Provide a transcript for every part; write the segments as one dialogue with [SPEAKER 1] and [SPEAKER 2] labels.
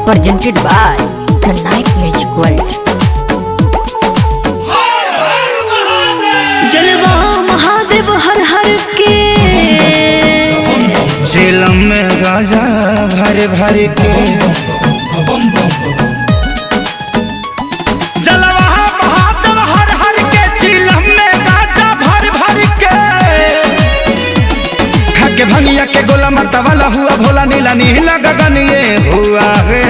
[SPEAKER 1] Presented by the Night Music World. जलवा महादेव हर हर के
[SPEAKER 2] झेलम में गाजा भर भर के जलवा महादेव हर हर के झेलम में गाजा भर भर के खाके भंगिया के गोला मरता वाला हुआ भोला नीला नीला गगन ये हुआ है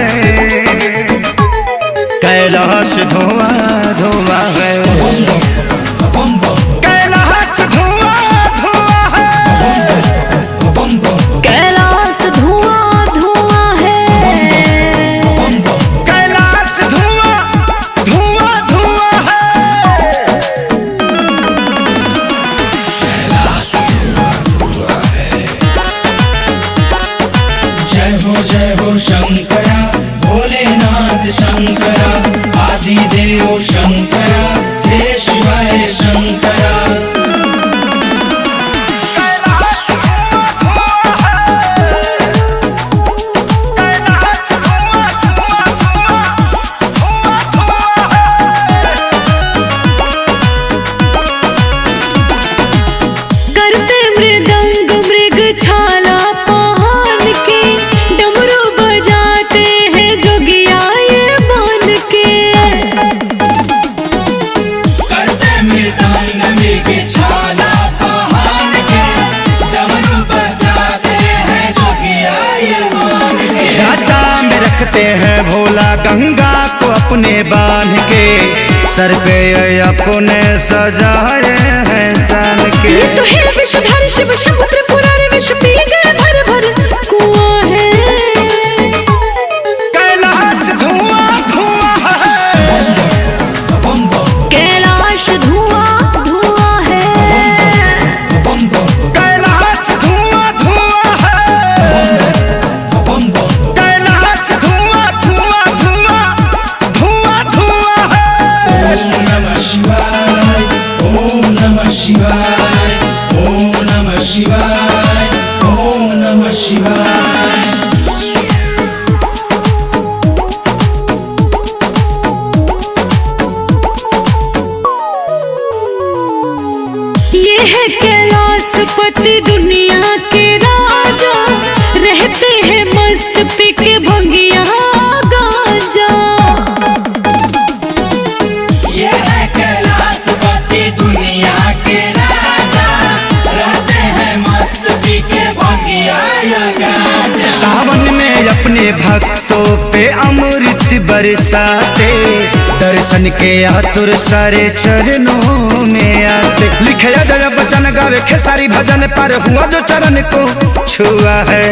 [SPEAKER 2] कैलाश धुआं धुआं है कैलाश धुआं धुआं है
[SPEAKER 1] कैलाश धुआं धुआं है
[SPEAKER 2] कैलाश धुआं धुआं धुआं है
[SPEAKER 3] जय हो शंकरा भोलेनाथ शंकरा आदिदेव शंकरा हे शिवाय शंकरा।
[SPEAKER 1] करते मृदंग मृग छाला पहन के डमरू बजाते हैं जोगिया ये बन के
[SPEAKER 3] करते मृदंग मृग छाला पहन के डमरू बजाते हैं जोगिया ये बन के।
[SPEAKER 2] जाता में रखते हैं भोला गंगा को अपने बांध के सर पे अपने सजाए हैं जान के
[SPEAKER 1] ये तो है विषधर शिव शंभु त्रिपुरारी विष पी गए भर भर कुआं है
[SPEAKER 2] कैलाश धुआं धुआं है
[SPEAKER 1] कैलाश धुआं धुआं है
[SPEAKER 2] कैलाश धुआं धुआं है कैलाश धुआं धुआं धुआं धुआं धुआं है।
[SPEAKER 3] ओम नमः शिवाय ओम नमः शिवाय ओम नमः शिवाय ओम नमः शिवाय।
[SPEAKER 1] ये है कैलाशपति दुनिया के राजा रहते हैं मस्त पी के भंगिया गांजा।
[SPEAKER 3] ये है कैलाशपति दुनिया के राजा रहते हैं मस्त पी के भंगिया गांजा।
[SPEAKER 2] सावन में अपने भक्तों पे अमृत बरसाते दर्शन के आतुर सारे चरणों में आते लिखे जय बचन गावे खेसारी भजन पर हुआ जो चरण को छुआ है।